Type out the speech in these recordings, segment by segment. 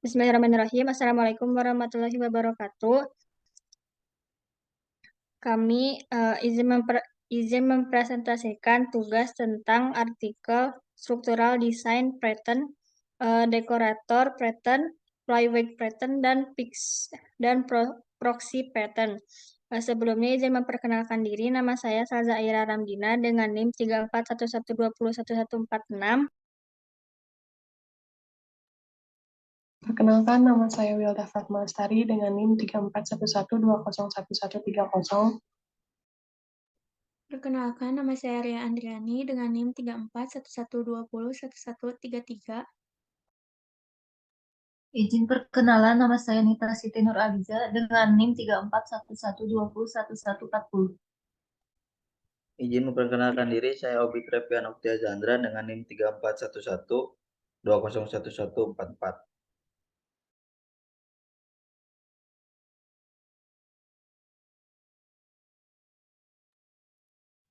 Bismillahirrahmanirrahim. Assalamualaikum warahmatullahi wabarakatuh. Kami izin mempresentasikan tugas tentang artikel struktural design pattern, dekorator pattern, flyweight pattern, dan proxy pattern. Sebelumnya izin memperkenalkan diri, nama saya Salza Aira Ramdina dengan NIM 3411201114. Perkenalkan, nama saya Wilda Fatma Lestari dengan NIM 3411201130. Perkenalkan, nama saya Ria Andriani dengan NIM 3411201133. Izin perkenalan, nama saya Nita Siti Nur Aliza dengan NIM 3411201140. Izin memperkenalkan diri, saya Obi Trepian Oktia Zandra dengan NIM 3411201144.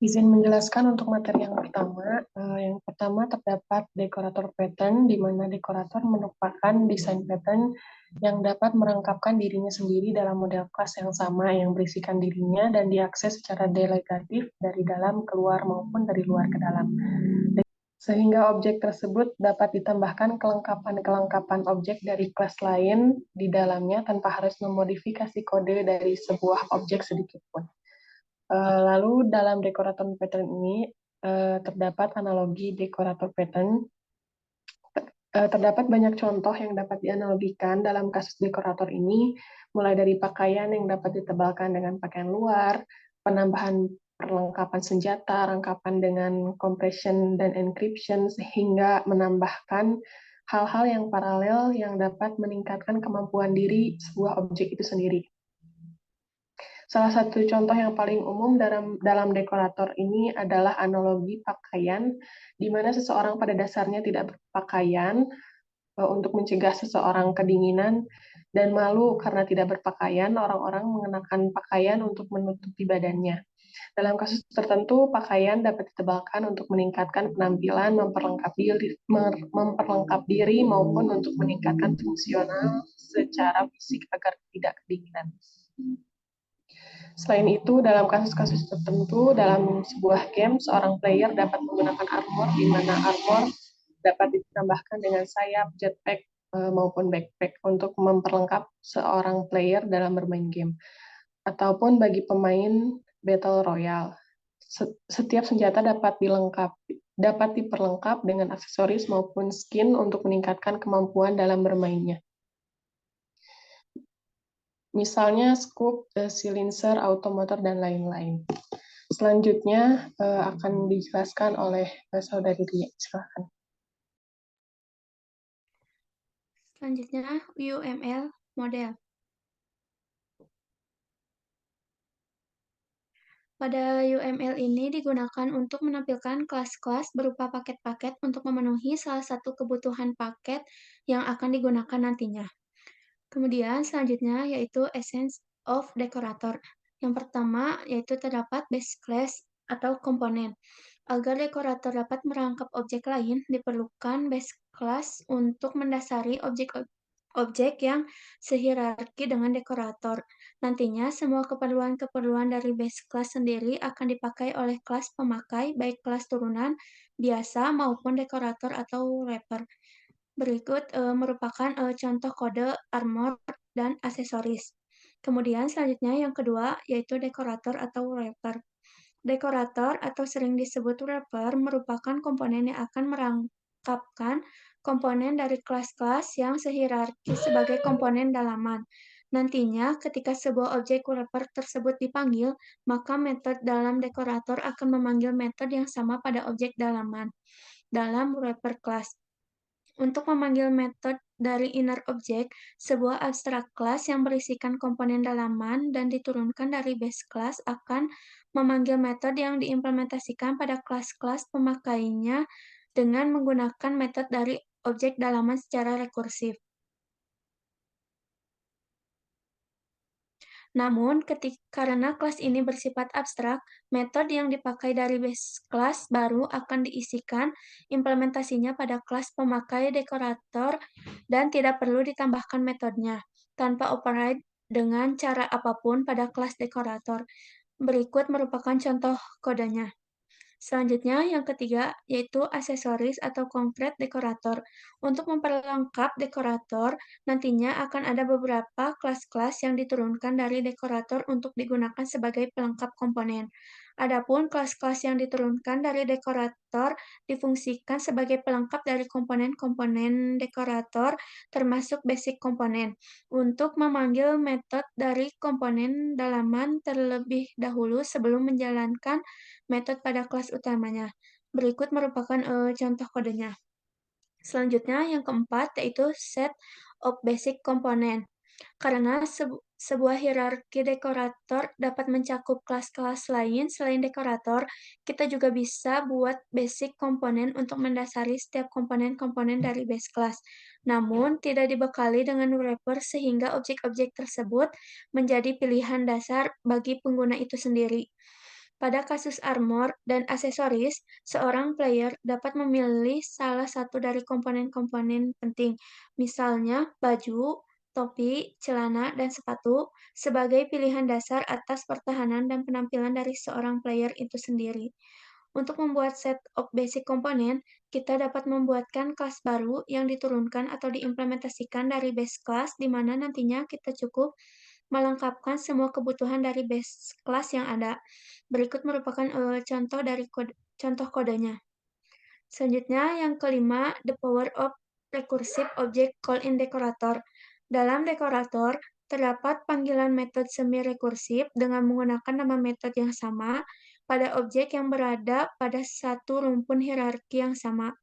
Izin menjelaskan untuk materi yang pertama. Yang pertama terdapat dekorator pattern, di mana dekorator merupakan desain pattern yang dapat merangkapkan dirinya sendiri dalam model kelas yang sama yang berisikan dirinya dan diakses secara delegatif dari dalam keluar maupun dari luar ke dalam. Sehingga objek tersebut dapat ditambahkan kelengkapan-kelengkapan objek dari kelas lain di dalamnya tanpa harus memodifikasi kode dari sebuah objek sedikit pun. Lalu dalam dekorator pattern ini terdapat analogi dekorator pattern. Terdapat banyak contoh yang dapat dianalogikan dalam kasus dekorator ini, mulai dari pakaian yang dapat ditebalkan dengan pakaian luar, penambahan perlengkapan senjata, rangkapan dengan compression dan encryption, sehingga menambahkan hal-hal yang paralel yang dapat meningkatkan kemampuan diri sebuah objek itu sendiri. Salah satu contoh yang paling umum dalam dekorator ini adalah analogi pakaian, di mana seseorang pada dasarnya tidak berpakaian untuk mencegah seseorang kedinginan dan malu karena tidak berpakaian, orang-orang mengenakan pakaian untuk menutupi badannya. Dalam kasus tertentu, pakaian dapat ditebalkan untuk meningkatkan penampilan, memperlengkap diri maupun untuk meningkatkan fungsional secara fisik agar tidak kedinginan. Selain itu, dalam kasus-kasus tertentu, dalam sebuah game, seorang player dapat menggunakan armor, di mana armor dapat ditambahkan dengan sayap, jetpack, maupun backpack untuk memperlengkap seorang player dalam bermain game. Ataupun bagi pemain Battle Royale, setiap senjata dapat diperlengkap dengan aksesoris maupun skin untuk meningkatkan kemampuan dalam bermainnya. Misalnya scope, silencer, automotor, dan lain-lain. Selanjutnya akan dijelaskan oleh Saudari Ria. Silakan. Selanjutnya, UML model. Pada UML ini digunakan untuk menampilkan kelas-kelas berupa paket-paket untuk memenuhi salah satu kebutuhan paket yang akan digunakan nantinya. Kemudian selanjutnya yaitu Essence of Decorator. Yang pertama yaitu terdapat base class atau komponen. Agar dekorator dapat merangkap objek lain, diperlukan base class untuk mendasari objek yang sehierarki dengan dekorator. Nantinya semua keperluan-keperluan dari base class sendiri akan dipakai oleh kelas pemakai, baik kelas turunan, biasa, maupun dekorator atau wrapper. Berikut merupakan contoh kode armor dan aksesoris. Kemudian selanjutnya yang kedua yaitu dekorator atau wrapper. Dekorator atau sering disebut wrapper merupakan komponen yang akan merangkapkan komponen dari kelas-kelas yang sehierarki sebagai komponen dalaman. Nantinya ketika sebuah objek wrapper tersebut dipanggil, maka metode dalam dekorator akan memanggil metode yang sama pada objek dalaman dalam wrapper class. Untuk memanggil metode dari inner object, sebuah abstract class yang berisikan komponen dalaman dan diturunkan dari base class akan memanggil metode yang diimplementasikan pada kelas-kelas pemakainya dengan menggunakan metode dari objek dalaman secara rekursif. Namun, karena kelas ini bersifat abstrak, metode yang dipakai dari base class baru akan diisikan implementasinya pada kelas pemakai dekorator dan tidak perlu ditambahkan metodenya tanpa override dengan cara apapun pada kelas dekorator. Berikut merupakan contoh kodenya. Selanjutnya, yang ketiga, yaitu aksesoris atau konkret dekorator. Untuk memperlengkap dekorator, nantinya akan ada beberapa kelas-kelas yang diturunkan dari dekorator untuk digunakan sebagai pelengkap komponen. Adapun kelas-kelas yang diturunkan dari dekorator difungsikan sebagai pelengkap dari komponen-komponen dekorator, termasuk basic komponen, untuk memanggil metode dari komponen dalaman terlebih dahulu sebelum menjalankan metode pada kelas utamanya. Berikut merupakan contoh kodenya. Selanjutnya, yang keempat, yaitu set of basic component. Karena sebuah hierarki dekorator dapat mencakup kelas-kelas lain selain dekorator, kita juga bisa buat basic komponen untuk mendasari setiap komponen-komponen dari base class. Namun, tidak dibekali dengan wrapper sehingga objek-objek tersebut menjadi pilihan dasar bagi pengguna itu sendiri. Pada kasus armor dan aksesoris, seorang player dapat memilih salah satu dari komponen-komponen penting, misalnya baju, topi, celana, dan sepatu, sebagai pilihan dasar atas pertahanan dan penampilan dari seorang player itu sendiri. Untuk membuat set of basic komponen, kita dapat membuatkan kelas baru yang diturunkan atau diimplementasikan dari base class, di mana nantinya kita cukup melengkapkan semua kebutuhan dari base class yang ada. Berikut merupakan contoh kodenya. Selanjutnya, yang kelima, the power of recursive object call in decorator. Dalam dekorator, terdapat panggilan metode semi-rekursif dengan menggunakan nama metode yang sama pada objek yang berada pada satu rumpun hierarki yang sama,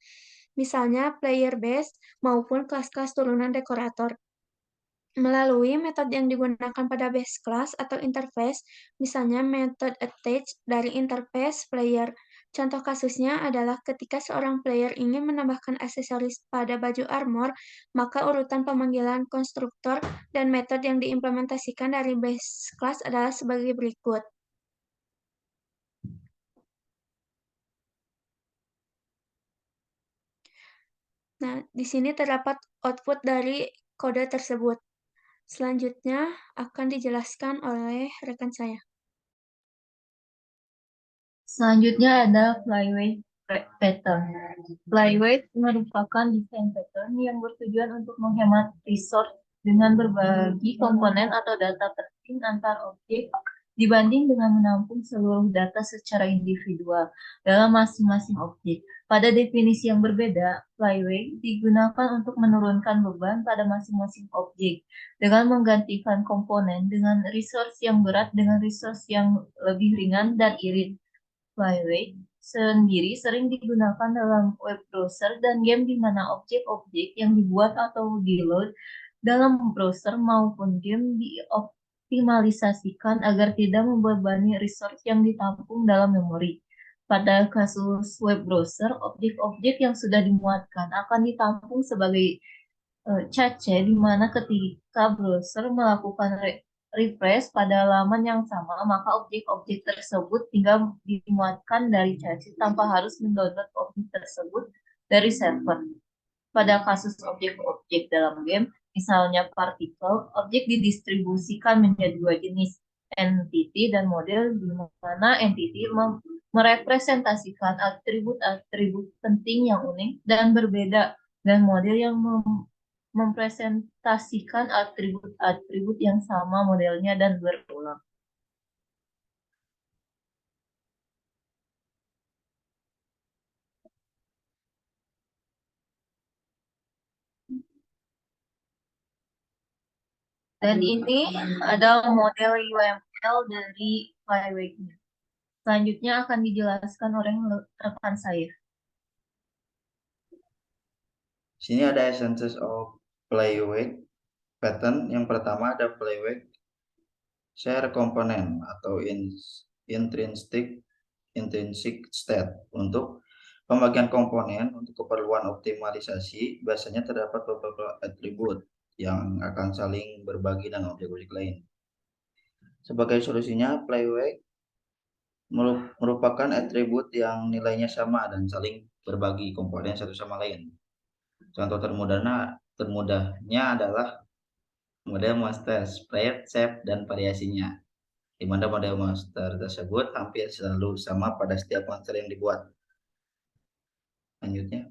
misalnya player base maupun kelas-kelas turunan dekorator. Melalui metode yang digunakan pada base class atau interface, misalnya metode attach dari interface player. Contoh kasusnya adalah ketika seorang player ingin menambahkan aksesoris pada baju armor, maka urutan pemanggilan konstruktor dan metode yang diimplementasikan dari base class adalah sebagai berikut. Nah, di sini terdapat output dari kode tersebut. Selanjutnya akan dijelaskan oleh rekan saya. Selanjutnya ada flyweight pattern. Flyweight merupakan desain pattern yang bertujuan untuk menghemat resource dengan berbagi komponen atau data penting antar objek dibanding dengan menampung seluruh data secara individual dalam masing-masing objek. Pada definisi yang berbeda, flyweight digunakan untuk menurunkan beban pada masing-masing objek dengan menggantikan komponen dengan resource yang berat dengan resource yang lebih ringan dan irit. Flyweight sendiri sering digunakan dalam web browser dan game di mana objek-objek yang dibuat atau di-load dalam browser maupun game dioptimalisasikan agar tidak membebani resource yang ditampung dalam memori. Pada kasus web browser, objek-objek yang sudah dimuatkan akan ditampung sebagai cache di mana ketika browser melakukan refresh pada laman yang sama, maka objek-objek tersebut tinggal dimuatkan dari cache tanpa harus mendownload objek tersebut dari server. Pada kasus objek-objek dalam game, misalnya partikel, objek didistribusikan menjadi dua jenis, entity dan model, di mana entity merepresentasikan atribut-atribut penting yang unik dan berbeda, dan model yang mempresentasikan atribut-atribut yang sama modelnya dan berulang. Dan ini ada model UML dari flyweight. Selanjutnya akan dijelaskan oleh rekan saya. Sini ada essences of flyweight pattern. Yang pertama ada flyweight share component atau intrinsic state. Untuk pembagian komponen untuk keperluan optimalisasi, biasanya terdapat beberapa atribut yang akan saling berbagi dengan objek-objek lain. Sebagai solusinya, playwake merupakan atribut yang nilainya sama dan saling berbagi komponen satu sama lain. Contoh termudahnya adalah model monster, spread, shape, dan variasinya, di mana model monster tersebut hampir selalu sama pada setiap monster yang dibuat. Lanjutnya.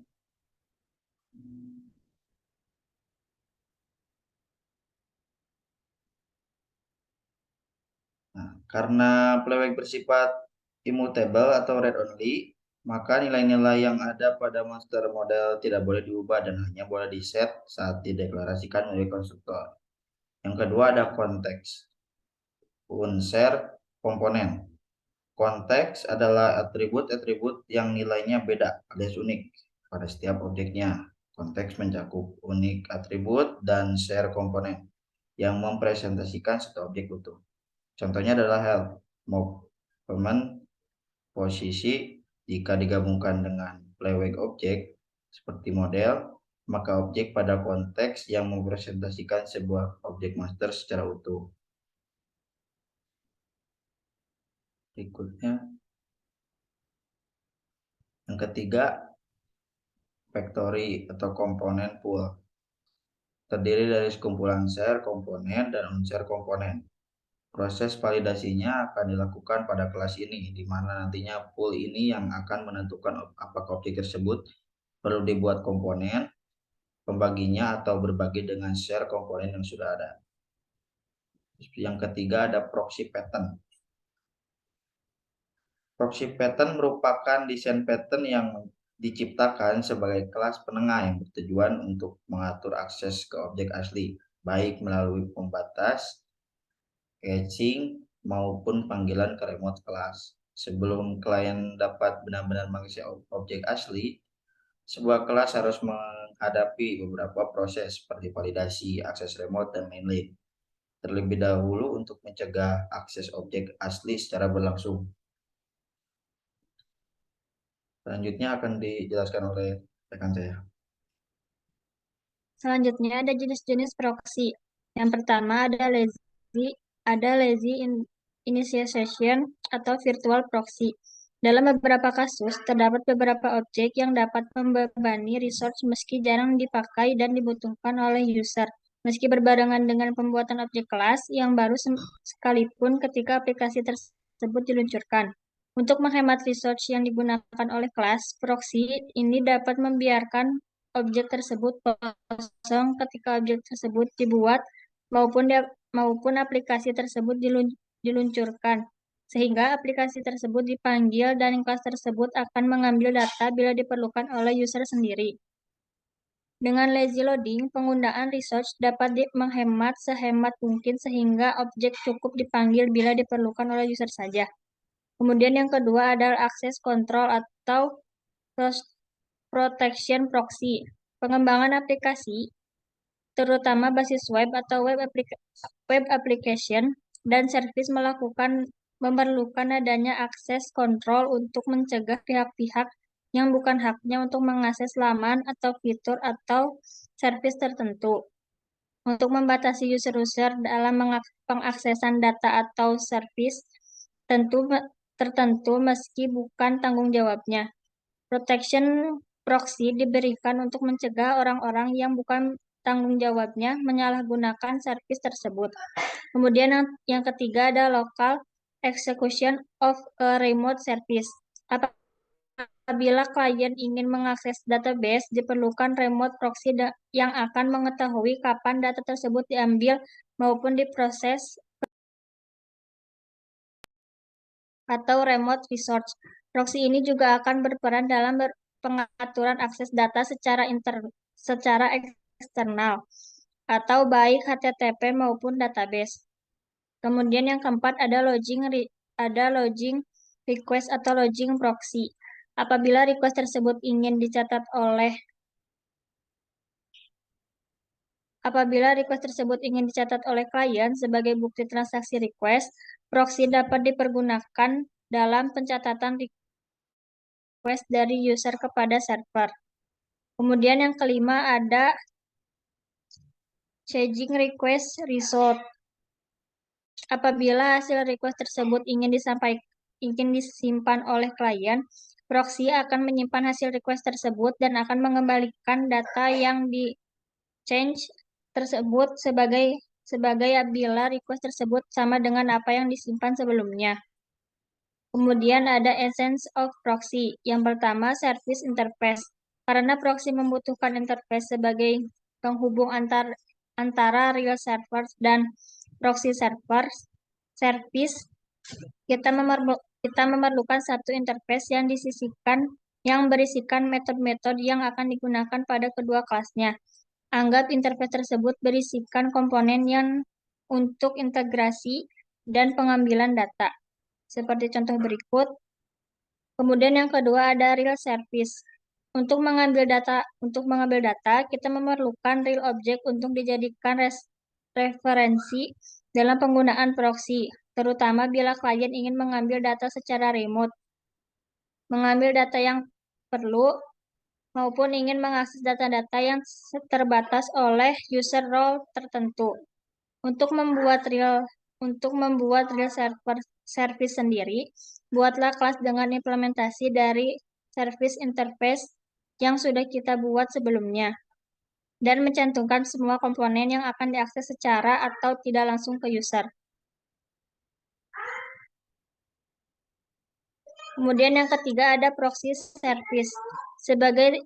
Nah, karena playwake bersifat immutable atau read only, maka nilai-nilai yang ada pada monster model tidak boleh diubah dan hanya boleh di-set saat dideklarasikan oleh konstruktor. Yang kedua ada konteks. Unsur komponen. Konteks adalah atribut-atribut yang nilainya beda alias unik pada setiap objeknya. Konteks mencakup unik atribut dan share komponen yang mempresentasikan satu objek utuh. Contohnya adalah health, movement, posisi. Jika digabungkan dengan playwake objek seperti model, maka objek pada konteks yang mempresentasikan sebuah objek master secara utuh. Berikutnya, yang ketiga, factory atau komponen pool. Terdiri dari sekumpulan share komponen dan unsur komponen. Proses validasinya akan dilakukan pada kelas ini, di mana nantinya pool ini yang akan menentukan apakah objek tersebut perlu dibuat komponen, pembaginya, atau berbagi dengan share komponen yang sudah ada. Yang ketiga ada proxy pattern. Proxy pattern merupakan desain pattern yang diciptakan sebagai kelas penengah yang bertujuan untuk mengatur akses ke objek asli, baik melalui pembatas, caching, maupun panggilan ke remote class. Sebelum klien dapat benar-benar mengisi objek asli, sebuah kelas harus menghadapi beberapa proses seperti validasi, akses remote, dan mainline terlebih dahulu untuk mencegah akses objek asli secara berlangsung. Selanjutnya akan dijelaskan oleh rekan saya. Selanjutnya ada jenis-jenis proxy. Yang pertama ada lazy initiation atau virtual proxy. Dalam beberapa kasus, terdapat beberapa objek yang dapat membebani resource meski jarang dipakai dan dibutuhkan oleh user, meski berbarengan dengan pembuatan objek kelas yang baru sekalipun ketika aplikasi tersebut diluncurkan. Untuk menghemat resource yang digunakan oleh kelas, proxy ini dapat membiarkan objek tersebut kosong ketika objek tersebut dibuat maupun aplikasi tersebut diluncurkan, sehingga aplikasi tersebut dipanggil dan kelas tersebut akan mengambil data bila diperlukan oleh user sendiri. Dengan lazy loading, penggunaan resource dapat menghemat sehemat mungkin sehingga objek cukup dipanggil bila diperlukan oleh user saja. Kemudian yang kedua adalah access control atau protection proxy. Pengembangan aplikasi, terutama basis web atau web application dan service memerlukan adanya akses kontrol untuk mencegah pihak-pihak yang bukan haknya untuk mengakses laman atau fitur atau service tertentu. Untuk membatasi user-user dalam pengaksesan data atau service tertentu meski bukan tanggung jawabnya. Protection proxy diberikan untuk mencegah orang-orang yang bukan tanggung jawabnya menyalahgunakan service tersebut. Kemudian yang ketiga ada local execution of a remote service. Apabila klien ingin mengakses database, diperlukan remote proxy yang akan mengetahui kapan data tersebut diambil maupun diproses atau remote resource. Proxy ini juga akan berperan dalam pengaturan akses data secara eksternal atau baik HTTP maupun database. Kemudian yang keempat ada login request atau login proxy. Apabila request tersebut ingin dicatat oleh klien sebagai bukti transaksi request, proxy dapat dipergunakan dalam pencatatan request dari user kepada server. Kemudian yang kelima ada changing request result. Apabila hasil request tersebut ingin disimpan oleh klien, proxy akan menyimpan hasil request tersebut dan akan mengembalikan data yang di change tersebut sebagai bila request tersebut sama dengan apa yang disimpan sebelumnya. Kemudian ada essence of proxy. Yang pertama, service interface. Karena proxy membutuhkan interface sebagai penghubung antara real servers dan proxy servers service, kita memerlukan satu interface yang berisikan metode-metode yang akan digunakan pada kedua kelasnya. Anggap interface tersebut berisikan komponen yang untuk integrasi dan pengambilan data. Seperti contoh berikut. Kemudian yang kedua ada real service. Untuk mengambil data, kita memerlukan real object untuk dijadikan referensi dalam penggunaan proxy, terutama bila klien ingin mengambil data secara remote, mengambil data yang perlu, maupun ingin mengakses data-data yang terbatas oleh user role tertentu. Untuk membuat real service sendiri, buatlah kelas dengan implementasi dari service interface yang sudah kita buat sebelumnya, dan mencantumkan semua komponen yang akan diakses secara atau tidak langsung ke user. Kemudian yang ketiga ada proxy service. Sebagai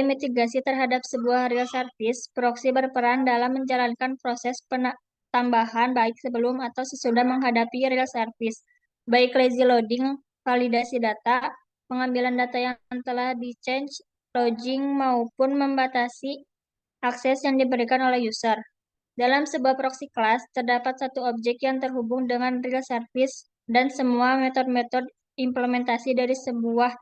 mitigasi terhadap sebuah real service, proxy berperan dalam menjalankan proses tambahan baik sebelum atau sesudah menghadapi real service, baik lazy loading, validasi data, pengambilan data yang telah di-change, login, maupun membatasi akses yang diberikan oleh user. Dalam sebuah proxy class, terdapat satu objek yang terhubung dengan real service dan semua metode-metode implementasi dari sebuah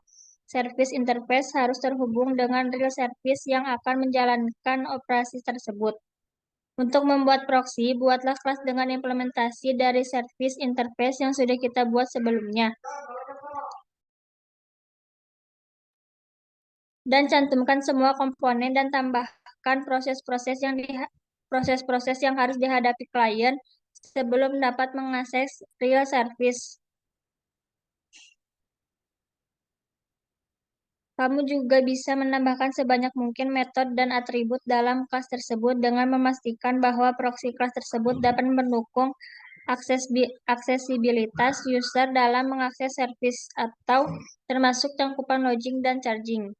service interface harus terhubung dengan real service yang akan menjalankan operasi tersebut. Untuk membuat proxy, buatlah kelas dengan implementasi dari service interface yang sudah kita buat sebelumnya. Dan cantumkan semua komponen dan tambahkan proses-proses yang harus dihadapi klien sebelum dapat mengakses real service. Kamu juga bisa menambahkan sebanyak mungkin metode dan atribut dalam kelas tersebut dengan memastikan bahwa proxy kelas tersebut dapat mendukung aksesibilitas user dalam mengakses service atau termasuk cakupan login dan charging.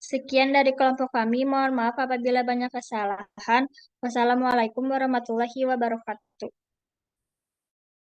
Sekian dari kelompok kami. Mohon maaf apabila banyak kesalahan. Wassalamualaikum warahmatullahi wabarakatuh.